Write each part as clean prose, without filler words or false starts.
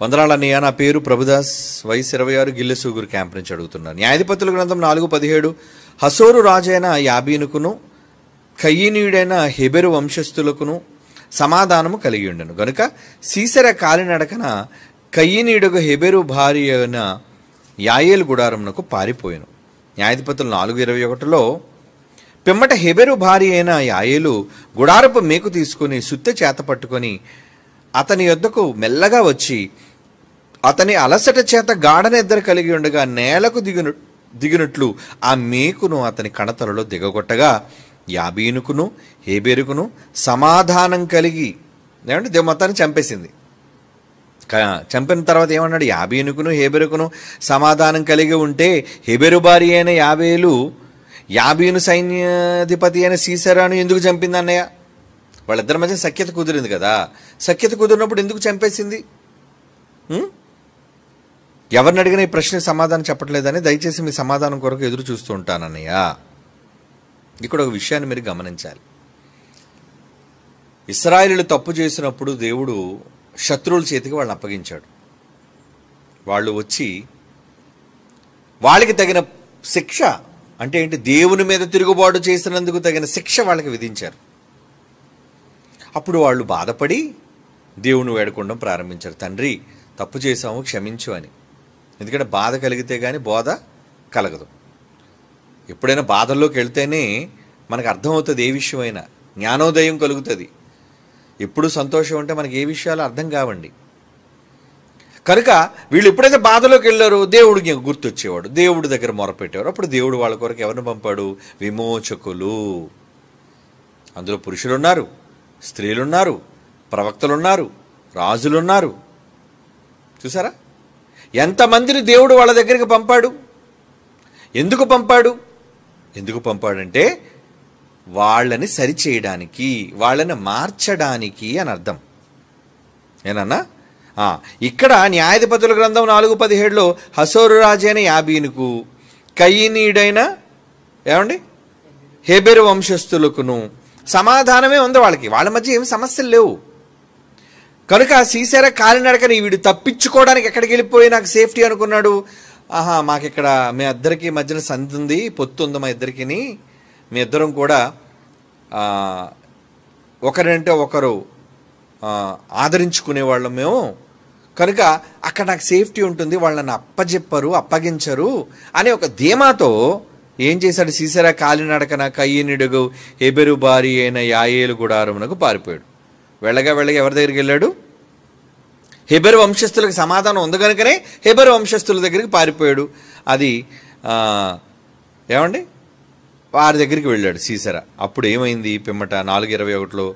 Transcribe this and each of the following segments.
వందనాలన్నయ్య. నా పేరు ప్రభుదాస్, వయసు 26, గిల్లెసూగురు క్యాంప్ నుంచి అడుగుతున్నాను. న్యాయాధిపతుల గ్రంథం 4:17 హసోరు రాజైన యాబీనుకును కయీనీయుడైన హెబెరు వంశస్థులకును సమాధానము కలిగి ఉండెను గనుక సీసెర కాలినడకన కయీనీయుడకు హెబెరు భార్య అయిన యాయేలు గుడారమునకు పారిపోయాను. న్యాయాధిపతులు 4:21 పిమ్మట హెబెరు భార్య అయిన యాయేలు గుడారపు మేకు తీసుకుని సుత్తె చేత పట్టుకొని అతని యొద్దకు మెల్లగా వచ్చి అతని అలసట చేత గాఢనిద్ర కలిగి ఉండగా నేలకు దిగినట్లు ఆ మేకును అతని కణతలలో దిగగొట్టగా యాబీనుకును హెబెరుకును సమాధానం కలిగి ఏమంటే మొత్తాన్ని చంపేసింది. చంపిన తర్వాత ఏమన్నాడు? యాబీనుకును హెబెరుకును సమాధానం కలిగి ఉంటే హెబెరు భార్య అయిన యాబేలు యాబీను సైన్యాధిపతి అయిన సీసెరాను ఎందుకు చంపింది అన్నయ్య? వాళ్ళిద్దరి మధ్య సఖ్యత కుదిరింది కదా. సఖ్యత కుదిరినప్పుడు ఎందుకు చంపేసింది? ఎవరిని అడిగినా ఈ ప్రశ్నకు సమాధానం చెప్పట్లేదని దయచేసి మీ సమాధానం కొరకు ఎదురు చూస్తూ ఉంటానన్నయ్య. ఇక్కడ ఒక విషయాన్ని మీరు గమనించాలి. ఇశ్రాయేలీయులు తప్పు చేసినప్పుడు దేవుడు శత్రువుల చేతికి వాళ్ళని అప్పగించాడు. వాళ్ళు వచ్చి వాళ్ళకి తగిన శిక్ష అంటే ఏంటి? దేవుని మీద తిరుగుబాటు చేసినందుకు తగిన శిక్ష వాళ్ళకి విధించారు. అప్పుడు వాళ్ళు బాధపడి దేవుని వేడుకోవడం ప్రారంభించారు. తండ్రి, తప్పు చేశాము, క్షమించు అని. ఎందుకంటే బాధ కలిగితే కానీ బోధ కలగదు. ఎప్పుడైనా బాధల్లోకి వెళ్తేనే మనకు అర్థమవుతుంది ఏ విషయమైనా, జ్ఞానోదయం కలుగుతుంది. ఎప్పుడు సంతోషం ఉంటే మనకి ఏ విషయాలు అర్థం కావండి. కనుక వీళ్ళు ఎప్పుడైతే బాధలోకి వెళ్ళారో దేవుడికి గుర్తొచ్చేవాడు, దేవుడి దగ్గర మొరపెట్టేవారు. అప్పుడు దేవుడు వాళ్ళ కొరకు ఎవరిని పంపాడు? విమోచకులు. అందులో పురుషులున్నారు, స్త్రీలున్నారు, ప్రవక్తలున్నారు, రాజులున్నారు. చూసారా ఎంతమందిని దేవుడు వాళ్ళ దగ్గరికి పంపాడు? ఎందుకు పంపాడు? ఎందుకు పంపాడంటే వాళ్ళని సరిచేయడానికి, వాళ్ళని మార్చడానికి అని అర్థం. ఏనన్నా? ఇక్కడ న్యాయాధిపతుల గ్రంథం 4:17 హసోరు రాజైన యాబీనుకు కయీనీయుడైన ఏమండి హెబెరు వంశస్థులకును సమాధానమే ఉంది. వాళ్ళ మధ్య ఏమి సమస్యలు లేవు. కనుక సీసెర కాలినడకని వీడు తప్పించుకోవడానికి ఎక్కడికి వెళ్ళిపోయి నాకు సేఫ్టీ అనుకున్నాడు. మాకిక్కడ మీ ఇద్దరికి మధ్యన సంధి ఉంది, పొత్తు ఉంది మా ఇద్దరికి, మీ ఇద్దరం కూడా ఒకరంటే ఒకరు ఆదరించుకునేవాళ్ళం మేము, కనుక అక్కడ నాకు సేఫ్టీ ఉంటుంది, వాళ్ళని అప్పగించరు అనే ఒక ధీమాతో ఏం చేశాడు? సీసెర కాలినడకన కయీనీయుడగు హెబెరు భార్య అయిన యాయేలు గుడారమునకు పారిపోయాడు. వెళ్ళగా ఎవరి దగ్గరికి వెళ్ళాడు? హెబెరు వంశస్థులకు సమాధానం ఉంది కనుకనే హెబెరు వంశస్థుల దగ్గరికి పారిపోయాడు. అది ఏమండి వారి దగ్గరికి వెళ్ళాడు సీసెర. అప్పుడు ఏమైంది? పిమ్మట 4:21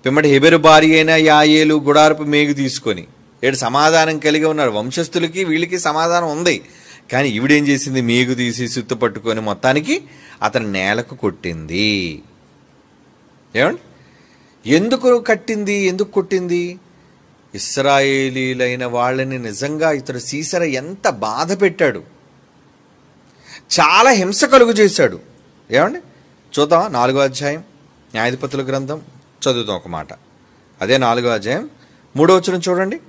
పిమ్మట హెబెరు భార్య అయిన యాయేలు గుడారపు మేగు తీసుకొని సమాధానం కలిగి ఉన్నారు. వంశస్థులకి వీళ్ళకి సమాధానం ఉంది, కానీ ఈవిడేం చేసింది? మేగు తీసి సుత్తు పట్టుకొని మొత్తానికి అతని నేలకు కొట్టింది. ఏమండి ఎందుకు కొట్టింది? ఇశ్రాయేలీలైన వాళ్ళని నిజంగా ఇతడు సీసెర ఎంత బాధ పెట్టాడు, చాలా హింస కలుగు చేశాడు. ఏమండి చూద్దాం. 4వ అధ్యాయం న్యాయాధిపతుల గ్రంథం చదువుతాం ఒక మాట. అదే 4వ అధ్యాయం 3వ వచనం చూడండి.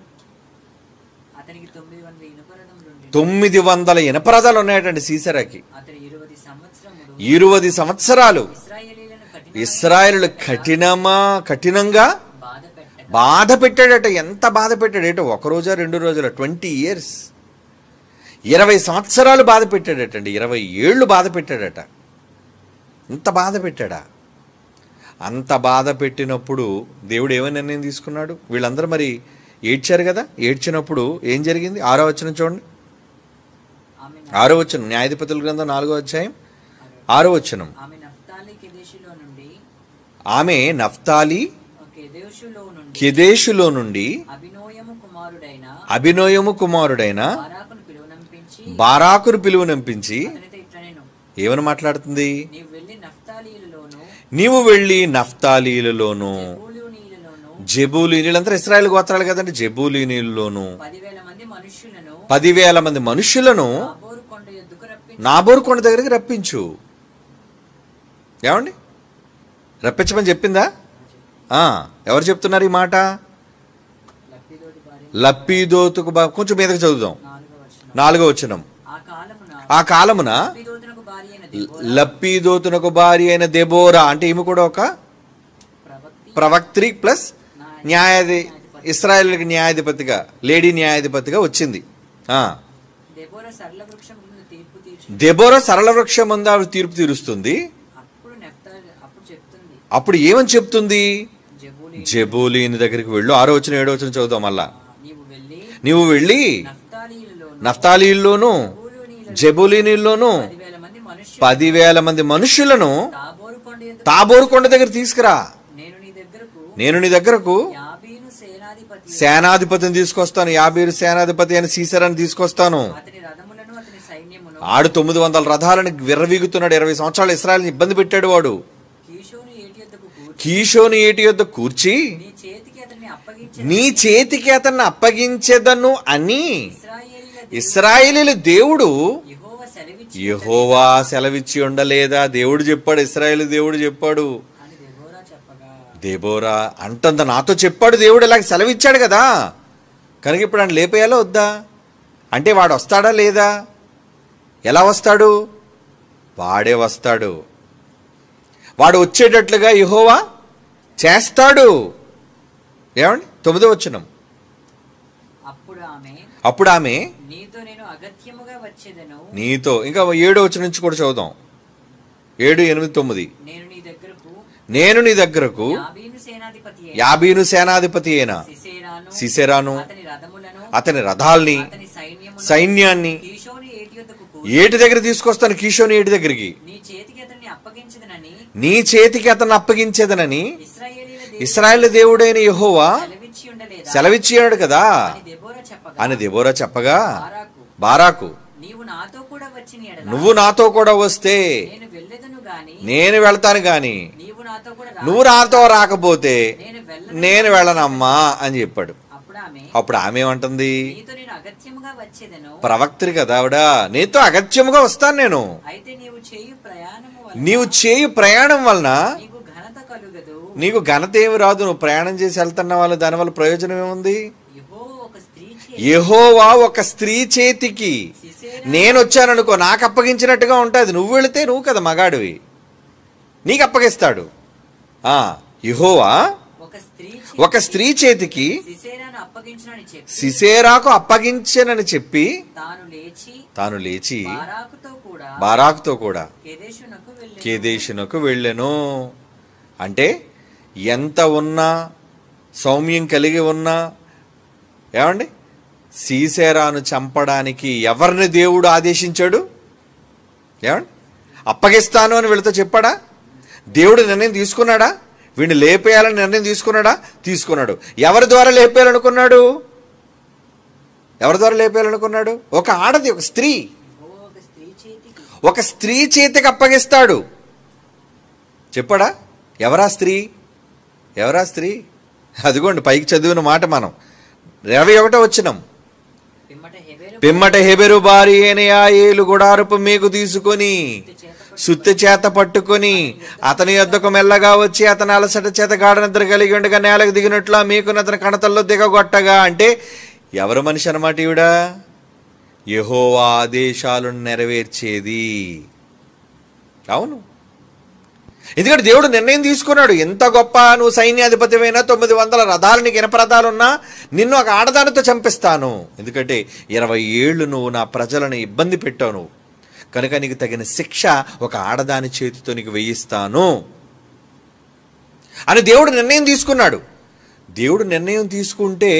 900 ఇనపరదాలు ఉన్నాయటండి సీసెరాకి. 20 సంవత్సరాలు ఇశ్రాయేలులు కఠినంగా బాధ పెట్టాడట. ఎంత బాధ పెట్టాడట? 1 రోజా 2 రోజుల 20 years, 20 సంవత్సరాలు బాధ పెట్టాడటండి. 20 ఏళ్ళు బాధ పెట్టాడట. ఇంత బాధ పెట్టాడా? అంత బాధ పెట్టినప్పుడు దేవుడు ఏమని నిర్ణయం తీసుకున్నాడు? వీళ్ళందరూ మరి ఏడ్చారు కదా. ఏడ్చినప్పుడు ఏం జరిగింది? 6వ వచనం చూడండి. 6వ వచనం న్యాయాధిపతుల గ్రంథం 4వ అధ్యాయం 6వ వచనం. ఆమె నఫ్తాలి కెదేషులో నుండి అబీనోయము కుమారుడైన బారాకును పిలువనంపించి ఏమని మాట్లాడుతుంది? నీవు వెళ్ళి నఫ్తాలీలలోను, జెబూలూనీలంతా ఇశ్రాయేలు గోత్రాలు కదండి, జెబూలూనీలలోను 10,000 మంది మనుష్యులను నాబోరు కొండ దగ్గరికి రప్పించు. ఏమండి రప్పించమని చెప్పిందా? ఎవరు చెప్తున్నారు ఈ మాట? లప్పీదోతుకు కొంచెం మీదకి చదువుదాం. 4వ వచనం. ఆ కాలమున లప్పీదోతునకు భార్య అయిన దెబోరా, అంటే ఈమె కూడా ఒక ప్రవక్త్రి ప్లస్ ఇశ్రాయేలుకి న్యాయాధిపతిగా, లేడీ న్యాయాధిపతిగా వచ్చింది. దెబోరా సరళ వృక్షం ముందు ఆవిడ తీర్పు తీరుస్తుంది. అప్పుడు ఏమని చెప్తుంది? జెబూలీని దగ్గరికి వెళ్ళు. 6వ వచనం 7వ వచనం చదువుతాం మళ్ళా. నీవు వెళ్ళి నఫ్తాలీల్లోను జెబూలీనిల్లోను 10,000 మంది మనుషులను తాబోరు కొండ దగ్గర తీసుకురా. నేను నీ దగ్గరకు సేనాధిపతిని తీసుకొస్తాను. యాబీరు సేనాధిపతి అని సీసెరాని తీసుకొస్తాను. ఆడు 900 రథాలను విర్రవీగుతున్నాడు. 20 సంవత్సరాలు ఇశ్రాయేలుని ఇబ్బంది పెట్టాడు వాడు. కీషోను ఏటి యొద్ద కూర్చి నీ చేతికి అతన్ని అప్పగించేదను అని ఇశ్రాయేలీల దేవుడు యెహోవా సెలవిచ్చి ఉండలేదా? దేవుడు చెప్పాడు, ఇశ్రాయేలు దేవుడు చెప్పాడు. దెబోరా అంతంత నాతో చెప్పాడు దేవుడు, ఇలాగ సెలవిచ్చాడు కదా, కనుక ఇప్పుడు ఆయన లేపేయాలో వద్దా? అంటే వాడు వస్తాడా లేదా? ఎలా వస్తాడు? వాడే వస్తాడు. వాడు వచ్చేటట్లుగా యెహోవా చేస్తాడు. ఏమండి? 9వ వచనం. అప్పుడు ఆమె నీతో, ఇంకా 7వ వచనం నుంచి కూడా చదువుదాం. 7, 8, 9. నేను నీ దగ్గరకు యాబీను సేనాధిపతి అయిన సీసెరాను అతని రథాల్ని సైన్యాన్ని ఏటి దగ్గర తీసుకొస్తాను. కీషోని ఏటి దగ్గరికి నీ చేతికి అతన్ని అప్పగించేదనని ఇశ్రాయేలు దేవుడైన యెహోవా సెలవిచ్చాడు కదా అని దెబోరా చెప్పగా, బారాకు నువ్వు నాతో కూడా వస్తే నేను వెళ్తాను గాని నువ్వు నాతో రాకపోతే నేను వెళ్ళనమ్మా అని చెప్పాడు. అప్పుడు ఆమె ఏమంటుంది? ప్రవక్త్రి కదా ఆవిడ, నీతో అగత్యముగా వస్తాను నేను. నీవు చేయు ప్రయాణం వలన నీకు ఘనత ఏమి రాదు. నువ్వు ప్రయాణం చేసి వెళ్తున్న వాళ్ళు దానివల్ల ప్రయోజనం ఏముంది? యెహోవా ఒక స్త్రీ చేతికి నేను వచ్చాననుకో, నాకు అప్పగించినట్టుగా ఉంటుంది. నువ్వు వెళితే నువ్వు కదా మగాడివి, నీకు అప్పగిస్తాడు. యెహోవా ఒక స్త్రీ చేతికి సిసేరాకు అప్పగించనని చెప్పి తాను లేచి బారాకుతో కూడా కేదేశునకు వెళ్ళెను. అంటే ఎంత ఉన్నా, సౌమ్యం కలిగి ఉన్నా, ఏమండి, సీసెరాను చంపడానికి ఎవరిని దేవుడు ఆదేశించాడు? ఏమండి, అప్పగిస్తాను అని వీళ్ళతో చెప్పాడా? దేవుడు నిర్ణయం తీసుకున్నాడా? వీడిని లేపేయాలని నిర్ణయం తీసుకున్నాడా? తీసుకున్నాడు. ఎవరి ద్వారా లేపేయాలనుకున్నాడు? ఎవరి ద్వారా లేపేయాలనుకున్నాడు? ఒక ఆడది, ఒక స్త్రీ, ఒక స్త్రీ చేతికి అప్పగిస్తాడు. చెప్పాడా? ఎవరా స్త్రీ? ఎవరా స్త్రీ? అదిగోండి పైకి చదివిన మాట మనం 21వ వచనం. పిమ్మట హెబెరు భార్య అయిన యాయేలు గుడారపు మేకు తీసుకొని సుత్తి చేత పట్టుకొని అతని యొద్దకు మెల్లగా వచ్చి అతని అలసట చేత గాఢ నిద్ర కలిగి ఉండగా నేలకు దిగినట్లు ఆ మేకును అతని కణతల్లో దిగగొట్టగా, అంటే ఎవరు మనిషి అన్నమాట ఈవిడ? యెహోవా ఆదేశాలను నెరవేర్చేది. అవును, ఎందుకంటే దేవుడు నిర్ణయం తీసుకున్నాడు. ఎంత గొప్ప నువ్వు సైన్యాధిపతివైనా 900 రథాలు, నీకు ఇనప రథాలున్నా నిన్ను ఒక ఆడదానితో చంపిస్తాను. ఎందుకంటే 20 ఏళ్ళు నువ్వు నా ప్రజలను ఇబ్బంది పెట్టావు నువ్వు, కనుక నీకు తగిన శిక్ష ఒక ఆడదాని చేతితో నీకు వేయిస్తాను అని దేవుడు నిర్ణయం తీసుకున్నాడు. దేవుడు నిర్ణయం తీసుకుంటే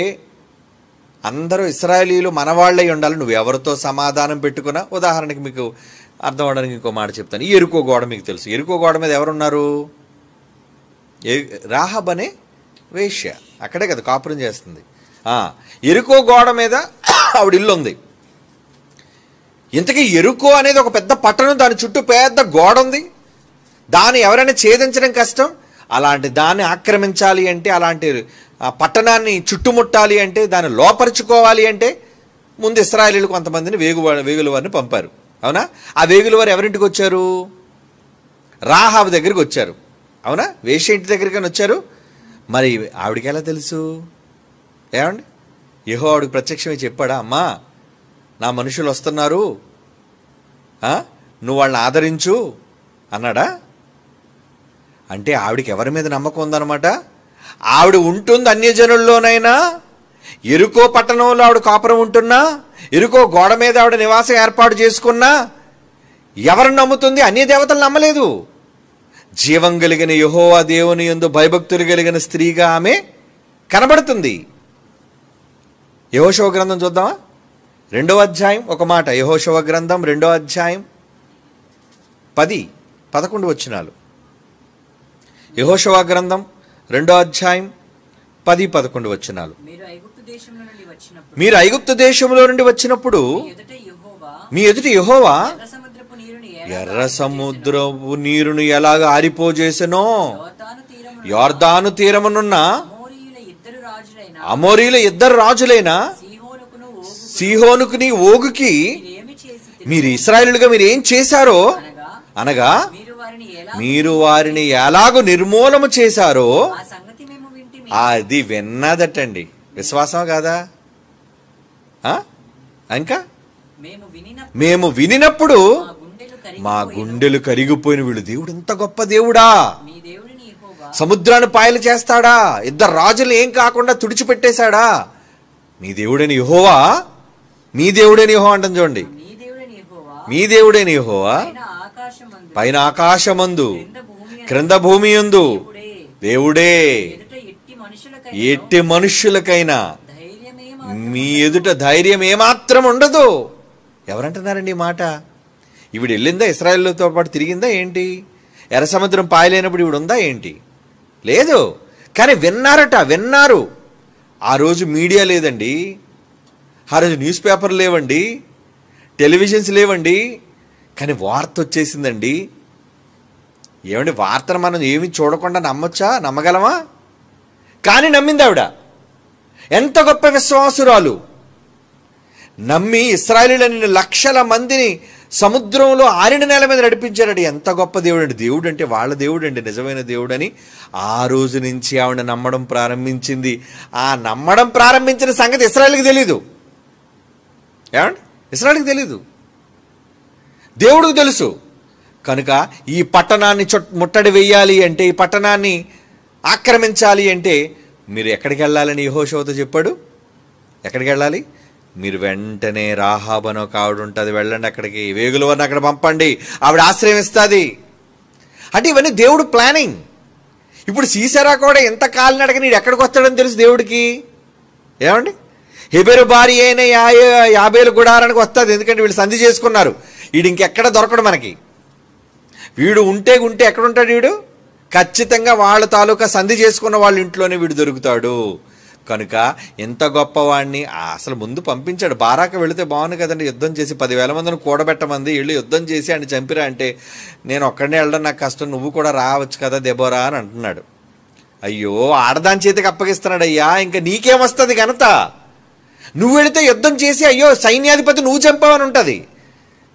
అందరూ ఇశ్రాయేలీయులు మనవాళ్ళై ఉండాలి. నువ్వు ఎవరితో సమాధానం పెట్టుకున్నా, ఉదాహరణకి మీకు అర్థం అవడానికి ఇంకో మాట చెప్తాను. ఈ ఎరుకో గోడ మీకు తెలుసు. ఎరుకో గోడ మీద ఎవరున్నారు? రాహాబ్ అనే వేశ్య, అక్కడే కదా కాపురం చేస్తుంది. ఎరుకో గోడ మీద ఆవిడ ఇల్లు ఉంది. ఇంతకీ ఎరుకో అనేది ఒక పెద్ద పట్టణం, దాని చుట్టూ పెద్ద గోడ ఉంది. దాన్ని ఎవరైనా ఛేదించడం కష్టం. అలాంటి దాన్ని ఆక్రమించాలి అంటే, అలాంటి పట్టణాన్ని చుట్టుముట్టాలి అంటే, దాన్ని లోపరుచుకోవాలి అంటే ముందు ఇశ్రాయేలీయులు కొంతమందిని వేగుల వారిని పంపారు. అవునా? ఆ వేగుల వారు ఎవరింటికి వచ్చారు? రాహాబు దగ్గరికి వచ్చారు. అవునా? వేశ్య ఇంటి దగ్గరికి వచ్చారు. మరి ఆవిడికి ఎలా తెలుసు? ఏమండి, యెహోవాడికి ప్రత్యక్షమే చెప్పాడా, అమ్మా నా మనుషులు వస్తున్నారు, నువ్వు వాళ్ళని ఆదరించు అన్నాడా? అంటే ఆవిడికి ఎవరి మీద నమ్మకం ఉందన్నమాట? ఆవిడ ఉంటుంది అన్యజనుల్లోనైనా, ఎరుకో పట్టణంలో ఆవిడ కాపురం ఉంటున్నా, ఎరుకో గోడ మీద ఆవిడ నివాసం ఏర్పాటు చేసుకున్నా ఎవరిని నమ్ముతుంది? అన్య దేవతలు నమ్మలేదు. జీవం కలిగిన యెహోవా దేవుని యందు భయభక్తులు కలిగిన స్త్రీగా ఆమె కనబడుతుంది. యెహోషువ గ్రంథం చూద్దామా? 2వ అధ్యాయం ఒక మాట. యెహోషువ గ్రంథం 2వ అధ్యాయం 10-11 వచనాలు. యెహోషువ గ్రంథం 2వ అధ్యాయం 10-11 వచనాలు. మీరు ఐగుప్తు దేశంలో నుండి వచ్చినప్పుడు మీ ఎదుట యెహోవా ఎర్ర సముద్రపు నీరును ఎలాగ ఆరిపోజేసెనో, యొర్దాను తీరమునున్న అమోరీయుల ఇద్దరు రాజులైన సీహోనుకుని ఓగుకి మీరు ఇశ్రాయేలుగా మీరు ఏం చేశారో, అనగా మీరు వారిని ఎలాగో నిర్మూలన చేశారో అది విన్నదటండి. విశ్వాసం కాదా? ఇంకా మేము వినినప్పుడు మా గుండెలు కరిగిపోయిన, వీళ్ళు దేవుడు ఇంత గొప్ప దేవుడా, సముద్రాన్ని పాయలు చేస్తాడా, ఇద్దరు రాజులు ఏం కాకుండా తుడిచిపెట్టేశాడా, మీ దేవుడని యెహోవా, మీ దేవుడని యెహోవా అంటాం చూడండి. మీ దేవుడని యెహోవా పైన ఆకాశమందు క్రింద భూమి యందు దేవుడే. ఎట్టి మనుష్యులకైనా మీ ఎదుట ధైర్యం ఏమాత్రం ఉండదు. ఎవరంటున్నారండి ఈ మాట? ఈవిడ వెళ్ళిందా ఇశ్రాయేలుతో పాటు తిరిగిందా ఏంటి? ఎర్ర సముద్రం పాయలేనప్పుడు ఈవిడ ఉందా ఏంటి? లేదు. కానీ విన్నారట, విన్నారు. ఆ రోజు మీడియా లేదండి, ఆ రోజు న్యూస్ పేపర్లు లేవండి, టెలివిజన్స్ లేవండి, కానీ వార్త వచ్చేసిందండి. ఏమండి, వార్తను మనం ఏమి చూడకుండా నమ్మొచ్చా? నమ్మగలమా? కానీ నమ్మింది ఆవిడ. ఎంత గొప్ప విశ్వాసురాలు! నమ్మి ఇశ్రాయేలీయులని లక్షల మందిని సముద్రంలో ఆరిన నేల మీద నడిపించాడు. ఎంత గొప్ప దేవుడు అండి! దేవుడు అంటే వాళ్ళ దేవుడు అండి, నిజమైన దేవుడు అని ఆ రోజు నుంచి ఆవిడ నమ్మడం ప్రారంభించింది. ఆ నమ్మడం ప్రారంభించిన సంగతి ఇశ్రాయేలుకి తెలీదు. ఏమండి, ఇశ్రాయేలుకి తెలీదు, దేవుడికి తెలుసు. కనుక ఈ పట్టణాన్ని ముట్టడి వెయ్యాలి అంటే, ఈ పట్టణాన్ని ఆక్రమించాలి అంటే మీరు ఎక్కడికి వెళ్ళాలని యెహోషువతో చెప్పాడు. ఎక్కడికి వెళ్ళాలి? మీరు వెంటనే రాహాబు అని ఒక ఆవిడ ఉంటుంది, వెళ్ళండి అక్కడికి, వేగుల వారిని అక్కడ పంపండి, ఆవిడ ఆశ్రయం ఇస్తుంది. అంటే ఇవన్నీ దేవుడు ప్లానింగ్. ఇప్పుడు సీసెరా కూడా ఎంత కాలినడక నీడు ఎక్కడికి వస్తాడని తెలుసు దేవుడికి. ఏమండి, హెబెరు భార్య అయిన యాబేలు గుడారానికి వస్తుంది, ఎందుకంటే వీళ్ళు సంధి చేసుకున్నారు. వీడు ఇంకెక్కడ దొరకడు మనకి. వీడు ఉంటే ఎక్కడుంటాడు వీడు? ఖచ్చితంగా వాళ్ళ తాలూకా సంధి చేసుకున్న వాళ్ళ ఇంట్లోనే వీడు దొరుకుతాడు. కనుక ఎంత గొప్పవాడిని అసలు ముందు పంపించాడు. బారాక వెళితే బాగుంది కదండి, యుద్ధం చేసి 10,000 మందిని కూడబెట్టమంది, వీళ్ళు యుద్ధం చేసి ఆయన చంపిరా అంటే, నేను ఒక్కడనే వెళ్ళడం నాకు కష్టం, నువ్వు కూడా రావచ్చు కదా దెబోరా అని అంటున్నాడు. అయ్యో, ఆడదాని చేతికి అప్పగిస్తున్నాడు. అయ్యా, ఇంకా నీకేమొస్తుంది ఘనత? నువ్వు వెళితే యుద్ధం చేసి అయ్యో సైన్యాధిపతి నువ్వు చంపావని ఉంటుంది.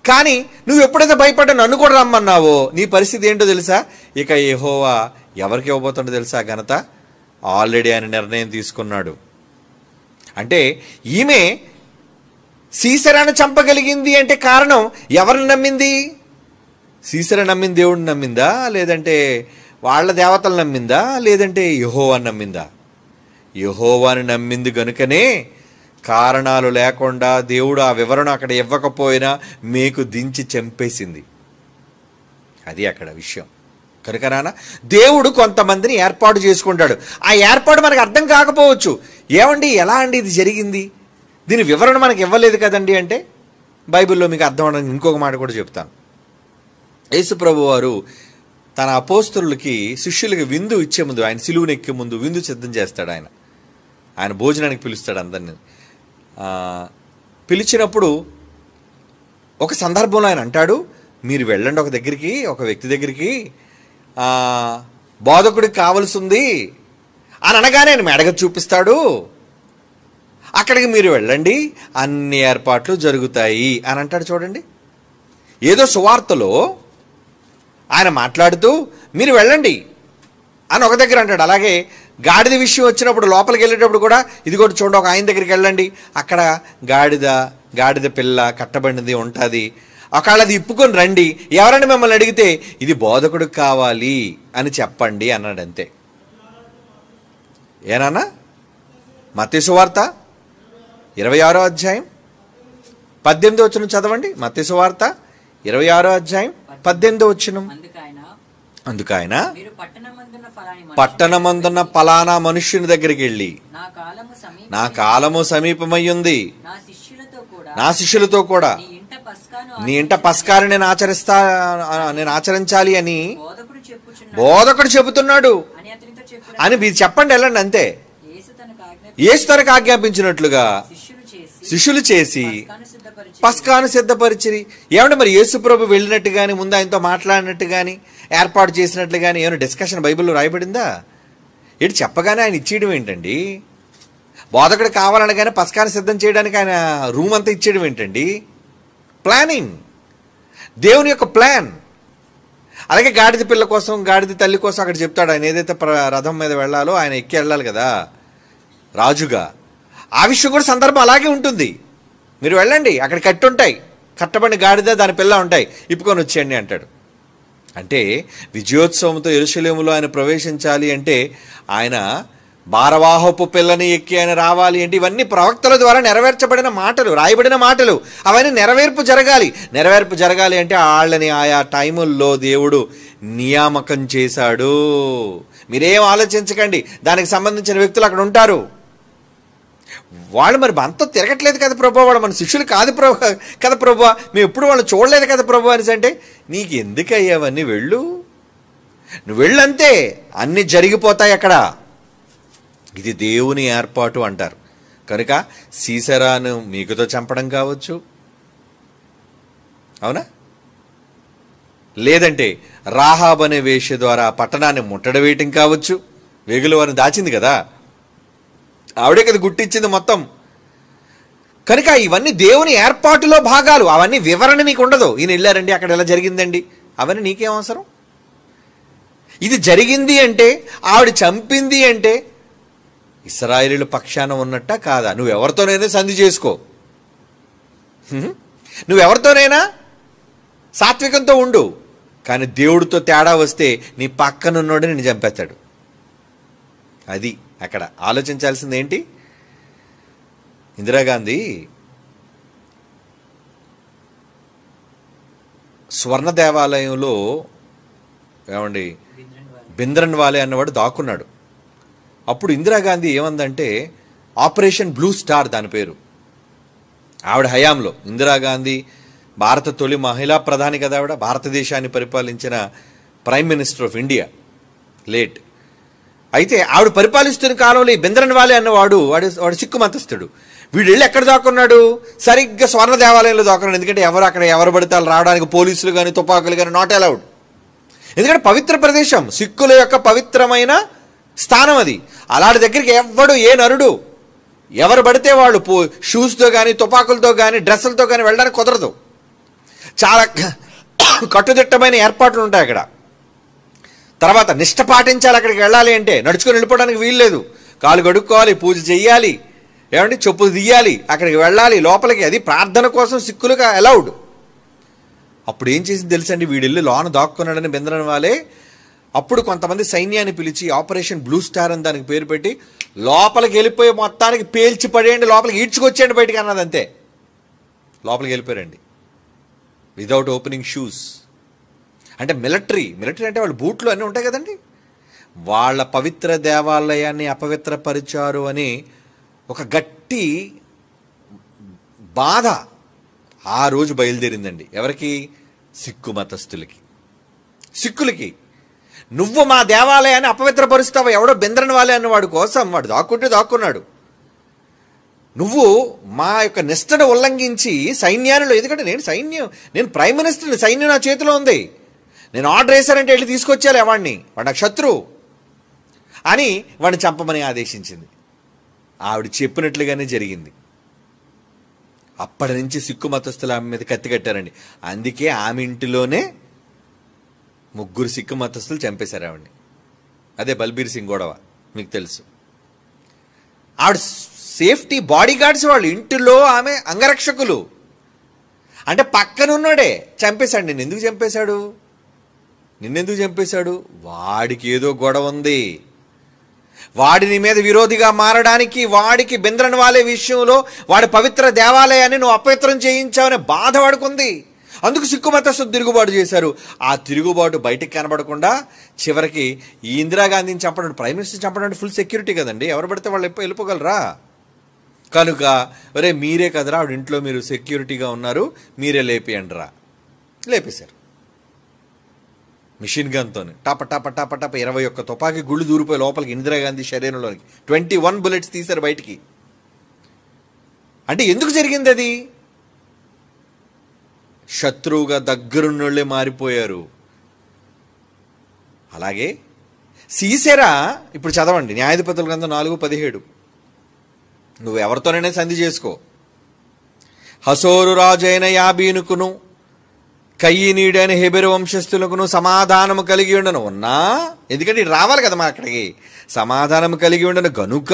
కానీ నువ్వు ఎప్పుడైతే భయపడ్డా నన్ను కూడా రమ్మన్నావో నీ పరిస్థితి ఏంటో తెలుసా? ఇక యెహోవా ఎవరికి ఇవ్వబోతుండో తెలుసా ఘనత? ఆల్రెడీ ఆయన నిర్ణయం తీసుకున్నాడు. అంటే ఈమె సీసెరాను చంపగలిగింది అంటే కారణం ఎవరిని నమ్మింది? సీసెరా నమ్మింది దేవుడిని నమ్మిందా, లేదంటే వాళ్ళ దేవతలు నమ్మిందా, లేదంటే యెహోవాని నమ్మిందా? యెహోవాని నమ్మింది గనుకనే కారణాలు లేకుండా దేవుడు ఆ వివరణ అక్కడ ఇవ్వకపోయినా మీకు దించి చంపేసింది. అది అక్కడ విషయం. కనుక నాన్న, దేవుడు కొంతమందిని ఏర్పాటు చేసుకుంటాడు. ఆ ఏర్పాటు మనకు అర్థం కాకపోవచ్చు. ఏమండి, ఎలా అండి ఇది జరిగింది, దీని వివరణ మనకి ఇవ్వలేదు కదండి అంటే, బైబిల్లో మీకు అర్థం అవడానికి ఇంకొక మాట కూడా చెప్తాను. యేసు ప్రభు వారు తన అపోస్తలులకి శిష్యులకి విందు ఇచ్చే ముందు, ఆయన సిలువను ఎక్కే ముందు విందు సిద్ధం చేస్తాడు. ఆయన భోజనానికి పిలుస్తాడు అందరినీ. పిలిచినప్పుడు ఒక సందర్భంలో ఆయన అంటాడు, మీరు వెళ్ళండి ఒక దగ్గరికి, ఒక వ్యక్తి దగ్గరికి, బోధకుడికి కావలసి ఉంది అని అనగానే ఆయన మెడగ చూపిస్తాడు. అక్కడికి మీరు వెళ్ళండి, అన్ని ఏర్పాట్లు జరుగుతాయి అని అంటాడు. చూడండి, ఏదో సువార్తలో ఆయన మాట్లాడుతూ మీరు వెళ్ళండి అని ఒక దగ్గర అంటాడు. అలాగే గాడిద విషయం వచ్చినప్పుడు లోపలికి వెళ్ళేటప్పుడు కూడా ఇది కూడా చూడండి, ఒక ఆయన దగ్గరికి వెళ్ళండి, అక్కడ గాడిద పిల్ల కట్టబడినది ఉంటుంది, ఒకవేళ అది ఇప్పుకొని రండి, ఎవరైనా మిమ్మల్ని అడిగితే ఇది బోధకుడికి కావాలి అని చెప్పండి అన్నాడు. అంతే. ఏనానా? మత్తయి సువార్త 26వ అధ్యాయం 18వ వచనం చదవండి. మత్తయి సువార్త 26వ అధ్యాయం 18వ వచనం. అందుకు ఆయన పట్టణమందున్న ఫలానా మనుష్యుని దగ్గరికి వెళ్ళి, నా కాలము సమీపమయ్యుంది, నా శిష్యులతో కూడా నీ ఇంట పస్కాని నేను ఆచరించాలి అని బోధకుడు చెబుతున్నాడు అని మీరు చెప్పండి, వెళ్ళండి. అంతే. యేసు తనకు ఆజ్ఞాపించినట్లుగా శిష్యులు చేసి పస్కాను సిద్ధపరిచిరి. ఏమంటే మరి యేసు ప్రభు వెళ్ళినట్టు కానీ, ముందు ఆయనతో మాట్లాడినట్టు కానీ, ఏర్పాటు చేసినట్లు కానీ ఏమైనా డిస్కషన్ బైబిల్లో రాయబడిందా? ఇటు చెప్పగానే ఆయన ఇచ్చేయడం ఏంటండి? బోధకుడు కావాలనగానే పస్కాను సిద్ధం చేయడానికి ఆయన రూమ్ అంతా ఇచ్చేయడం ఏంటండి? ప్లానింగ్, దేవుని యొక్క ప్లాన్. అలాగే గాడిద పిల్ల కోసం, గాడిద తల్లి కోసం అక్కడ చెప్తాడు. ఆయన ఏదైతే రథం మీద వెళ్ళాలో ఆయన ఎక్కి వెళ్ళాలి కదా రాజుగా. ఆ విషయం కూడా సందర్భం అలాగే ఉంటుంది. మీరు వెళ్ళండి, అక్కడ కట్టుంటాయి, కట్టబడిన గాడిద దాని పిల్ల ఉంటాయి, ఇప్పుకొని వచ్చేయండి అంటాడు. అంటే విజయోత్సవంతో యెరూషలేములో ఆయన ప్రవేశించాలి అంటే, ఆయన భారవాహపు పిల్లని ఎక్కి ఆయన రావాలి అంటే, ఇవన్నీ ప్రవక్తల ద్వారా నెరవేర్చబడిన మాటలు, రాయబడిన మాటలు. అవన్నీ నెరవేర్పు జరగాలి అంటే వాళ్ళని ఆయా టైముల్లో దేవుడు నియామకం చేశాడు. మీరేం ఆలోచించకండి, దానికి సంబంధించిన వ్యక్తులు అక్కడ ఉంటారు. వాళ్ళు మరి మనతో తిరగట్లేదు కదా ప్రభు, వాళ్ళు మన శిష్యులు కాదు కదా ప్రభు, మేము ఎప్పుడు వాళ్ళు చూడలేదు కదా ప్రభు అనేసి అంటే, నీకు ఎందుకు అయ్యావన్నీ, నువ్వు వెళ్ళంతే, అన్నీ జరిగిపోతాయి అక్కడ. ఇది దేవుని ఏర్పాటు అంటారు. కనుక సీసెరాను మీకుతో చంపడం కావచ్చు, అవునా? లేదంటే రాహాబ్ అనే వేశ్య ద్వారా పట్టణాన్ని ముట్టడి వేయటం కావచ్చు. వేగుల వారిని దాచింది కదా, ఆవిడే కదా గుట్టించింది మొత్తం. కనుక ఇవన్నీ దేవుని ఏర్పాటులో భాగాలు. అవన్నీ వివరణ నీకు ఉండదు. ఈయన వెళ్ళారండి, అక్కడ ఎలా జరిగిందండి, అవన్నీ నీకేం అవసరం? ఇది జరిగింది అంటే, ఆవిడ చంపింది అంటే ఇశ్రాయేలీయుల పక్షాన ఉన్నట్ట కాదా? నువ్వెవరితోనైనా సంధి చేసుకో, నువ్వెవరితోనైనా సాత్వికంతో ఉండు, కానీ దేవుడితో తేడా వస్తే నీ పక్కనున్నోడు నిన్ను చంపేస్తాడు. అది అక్కడ ఆలోచించాల్సింది ఏంటి? ఇందిరాగాంధీ స్వర్ణ దేవాలయంలో ఏమండి భింద్రన్వాలే అన్నవాడు దాక్కున్నాడు. అప్పుడు ఇందిరాగాంధీ ఏమందంటే, ఆపరేషన్ బ్లూ స్టార్ దాని పేరు. ఆవిడ హయాంలో ఇందిరాగాంధీ భారత తొలి మహిళా ప్రధాని కదా ఆవిడ, భారతదేశాన్ని పరిపాలించిన prime minister of India late. అయితే ఆవిడ పరిపాలిస్తున్న కాలంలో ఈ భింద్రన్వాలే అన్నవాడు వాడు సిక్కు మతస్థుడు. వీడు వెళ్ళి ఎక్కడ దాక్కున్నాడు? సరిగ్గా స్వర్ణ దేవాలయంలో దాక్కున్నాడు. ఎందుకంటే ఎవరు పడితే రావడానికి పోలీసులు కానీ తుపాకులు కానీ నాట్ అలౌడ్. ఎందుకంటే పవిత్ర ప్రదేశం, సిక్కుల యొక్క పవిత్రమైన స్థానం అది. అలాంటి దగ్గరికి ఏ నరుడు ఎవరు పడితే వాళ్ళు షూస్తో కానీ తుపాకులతో కానీ డ్రెస్సులతో కానీ వెళ్ళడానికి కుదరదు. చాలా కట్టుదిట్టమైన ఏర్పాట్లు ఉంటాయి అక్కడ. తర్వాత నిష్ట పాటించాలి. అక్కడికి వెళ్ళాలి అంటే నడుచుకొని వెళ్ళిపోవడానికి వీల్లేదు. కాలు కడుక్కోవాలి, పూజ చెయ్యాలి, ఏమంటే చెప్పులు తీయాలి, అక్కడికి వెళ్ళాలి లోపలికి. అది ప్రార్థన కోసం సిక్కులుగా అలౌడ్. అప్పుడు ఏం చేసింది తెలుసండి, వీడెళ్ళి లోన దాక్కున్నాడని భింద్రన్వాలే. అప్పుడు కొంతమంది సైన్యాన్ని పిలిచి ఆపరేషన్ బ్లూ స్టార్ అని దానికి పేరు పెట్టి లోపలికి వెళ్ళిపోయి మొత్తానికి పేల్చి పడేయండి, లోపలికి ఈడ్చుకొచ్చేయండి బయటికి అన్నది. అంతే, లోపలికి వెళ్ళిపోయారండి వితౌట్ ఓపెనింగ్ షూస్. అంటే మిలిటరీ అంటే వాళ్ళు బూట్లు అన్నీ ఉంటాయి కదండి. వాళ్ళ పవిత్ర దేవాలయాన్ని అపవిత్రపరిచారు అని ఒక గట్టి బాధ ఆ రోజు బయలుదేరిందండి. ఎవరికి? సిక్కు మతస్థులకి, సిక్కులకి. నువ్వు మా దేవాలయాన్ని అపవిత్రపరుస్తావు. ఎవడో భింద్రన్వాలే అన్నవాడు కోసం వాడు దాక్కున్నాడు. నువ్వు మా యొక్క నిష్టను ఉల్లంఘించి సైన్యాలలో, ఎందుకంటే నేను ప్రైమ్ మినిస్టర్ని, సైన్యం నా చేతిలో ఉంది, నేను ఆర్డర్ వేశానంటే వెళ్ళి తీసుకొచ్చేయాలి వాడిని, వాడు నాకు శత్రువు అని వాడిని చంపమని ఆదేశించింది. ఆవిడ చెప్పినట్లుగానే జరిగింది. అప్పటి నుంచి సిక్కు మతస్థులు ఆమె మీద కత్తి కట్టారండి. అందుకే ఆమె ఇంటిలోనే 3 సిక్కు మతస్థులు చంపేశారు ఆవిడ్ని. అదే బల్బీర్ సింగ్ గొడవ మీకు తెలుసు. ఆవిడ సేఫ్టీ బాడీ గార్డ్స్ వాళ్ళు, ఇంటిలో ఆమె అంగరక్షకులు. అంటే పక్కనున్నాడే చంపేశాడు. నిన్నెందుకు చంపేశాడు? వాడికి ఏదో గొడవ ఉంది. వాడిని మీద విరోధిగా మారడానికి, వాడికి బెంద్రన్ వాలే విషయంలో వాడి పవిత్ర దేవాలయాన్ని నువ్వు అపవిత్రం చేయించావనే బాధ వాడుకుంది. అందుకు సిక్కు మతస్థులు తిరుగుబాటు చేశారు. ఆ తిరుగుబాటు బయటికి కనబడకుండా చివరికి ఈ ఇందిరాగాంధీని చంపడం, ప్రైమ్ మినిస్టర్ చంపడం అంటే ఫుల్ సెక్యూరిటీ కదండి. ఎవరు పడితే వాళ్ళు వెళ్ళిపోగలరా? కనుక ఒరే మీరే కదరా ఆవిడ ఇంట్లో మీరు సెక్యూరిటీగా ఉన్నారు, మీరే లేపియండిరా. లేపేశారు మిషన్ గన్తో. టప టప టప టప 21 తుపాకీ గుళ్ళు దూరిపోయి లోపలికి ఇందిరాగాంధీ శరీరంలోనికి 21 బుల్లెట్స్ తీశారు బయటికి. అంటే ఎందుకు జరిగింది అది? శత్రువుగా దగ్గరున్నోళ్ళే మారిపోయారు. అలాగే సీసెరా ఇప్పుడు చదవండి, న్యాయాధిపతుల గ్రంథం 4:17. నువ్వు ఎవరితోనైనా సంధి చేసుకో. హసోరు రాజైన యాబీనుకును కయ్యినీడైన హెబెరు వంశస్థులకును సమాధానము కలిగి ఉండను ఉన్నా, ఎందుకంటే ఇది రావాలి కదా మా అక్కడికి, సమాధానము కలిగి ఉండను గనుక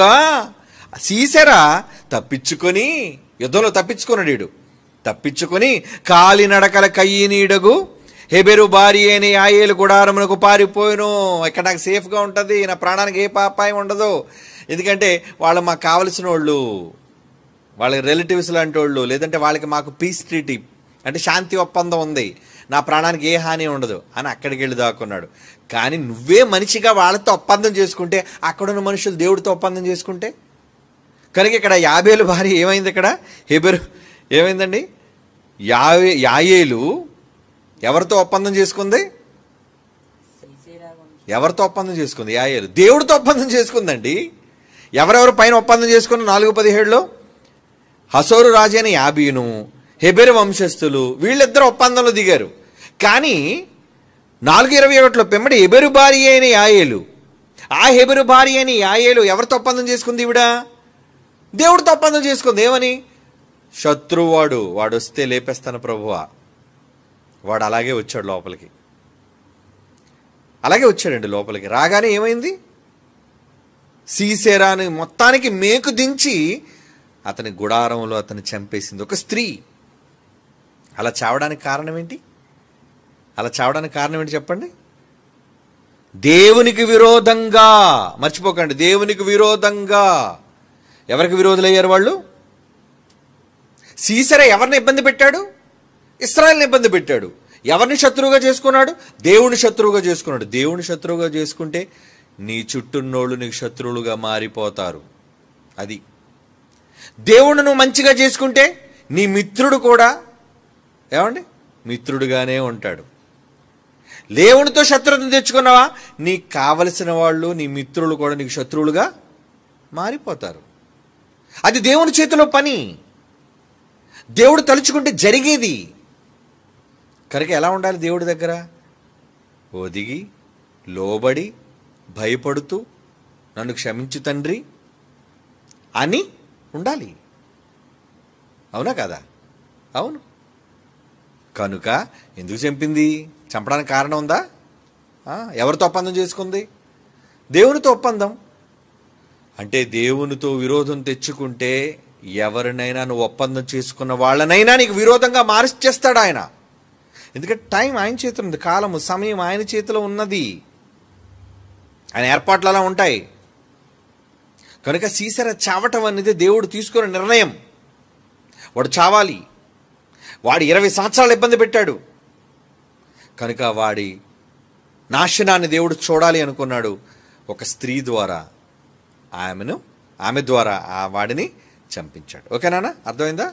సీసెరా తప్పించుకొని, యుద్ధంలో తప్పించుకొని కాలినడకల కయ్యినీడగు హెబెరు భార్య అయిన యాయేలు గుడారమునకు పారిపోయిను. ఇక్కడ నాకు సేఫ్గా ఉంటుంది, నా ప్రాణానికి ఏ పాపాయం ఉండదు. ఎందుకంటే వాళ్ళు మాకు కావలసిన వాళ్ళు, వాళ్ళకి రిలేటివ్స్ లాంటి వాళ్ళు, లేదంటే వాళ్ళకి మాకు పీస్ ట్రీటీ అంటే శాంతి ఒప్పందం ఉంది, నా ప్రాణానికి ఏ హాని ఉండదు అని అక్కడికి వెళ్ళి దాక్కున్నాడు. కానీ నువ్వే మనిషిగా వాళ్ళతో ఒప్పందం చేసుకుంటే, అక్కడున్న మనుషులు దేవుడితో ఒప్పందం చేసుకుంటే, కనుక ఇక్కడ యాబేలు భార్య ఏమైంది? ఇక్కడ హెబెరు ఏమైందండి? యాయేలు ఎవరితో ఒప్పందం చేసుకుంది? యాయేలు దేవుడితో ఒప్పందం చేసుకుందండి. ఎవరెవరు పైన ఒప్పందం చేసుకున్న 4:17లో హసోరు రాజైన యాబీను హెబెరు వంశస్థులు వీళ్ళిద్దరు ఒప్పందంలో దిగారు. కానీ 4:21లో పిమ్మడి హెబెరు భార్య అయిన యాయేలు, ఆ హెబెరు భార్య అయిన యాయేలు ఎవరితో ఒప్పందం చేసుకుంది? ఈవిడ దేవుడితో ఒప్పందం చేసుకుంది. ఏమని? శత్రువాడు వాడు వస్తే లేపేస్తాను ప్రభువా. వాడు అలాగే వచ్చాడు లోపలికి, అలాగే వచ్చాడండి లోపలికి. రాగానే ఏమైంది? సీసెరాని మొత్తానికి మేకు దించి అతని గుడారంలో అతన్ని చంపేసింది ఒక స్త్రీ. అలా చావడానికి కారణం ఏంటి? చెప్పండి. దేవునికి విరోధంగా. మర్చిపోకండి, దేవునికి విరోధంగా. ఎవరికి విరోధులయ్యారు వాళ్ళు? సీసెరా ఎవరిని ఇబ్బంది పెట్టాడు? ఇశ్రాయేలుని ఇబ్బంది పెట్టాడు. ఎవరిని శత్రువుగా చేసుకున్నాడు? దేవుని శత్రువుగా చేసుకున్నాడు. దేవుని శత్రువుగా చేసుకుంటే నీ చుట్టూన్నోళ్ళు నీకు శత్రువులుగా మారిపోతారు. అది దేవుడు నువ్వు మంచిగా చేసుకుంటే నీ మిత్రుడు కూడా మిత్రుడుగానే ఉంటాడు. దేవునితో శత్రువును తెచ్చుకున్నావా, నీకు కావలసిన వాళ్ళు నీ మిత్రులు కూడా నీకు శత్రువులుగా మారిపోతారు. అది దేవుని చేతిలో పని, దేవుడు తలుచుకుంటే జరిగేది. కనుక ఎలా ఉండాలి? దేవుడి దగ్గర ఒదిగి లోబడి భయపడుతూ నన్ను క్షమించు తండ్రి అని ఉండాలి. అవునా కదా? అవును. కనుక ఎందుకు చంపింది? చంపడానికి కారణం ఉందా? ఎవరితో ఒప్పందం చేసుకుంది? దేవునితో ఒప్పందం. అంటే దేవునితో విరోధం తెచ్చుకుంటే ఎవరినైనా నువ్వు ఒప్పందం చేసుకున్న వాళ్ళనైనా నీకు విరోధంగా మార్చేస్తాడు ఆయన. ఎందుకంటే టైం ఆయన చేతిలో ఉంది, కాలము సమయం ఆయన చేతిలో ఉన్నది, ఆయన ఏర్పాట్లు అలా ఉంటాయి. కనుక సీసెరా చావటం అనేది దేవుడు తీసుకున్న నిర్ణయం. వాడు చావాలి. వాడు 20 సంవత్సరాలు ఇబ్బంది పెట్టాడు. కనుక వాడి నాశనాన్ని దేవుడు చూడాలి అనుకున్నాడు. ఒక స్త్రీ ద్వారా ఆమె ద్వారా ఆ వాడిని చంపించాడు. ఓకేనా? అర్థమైందా?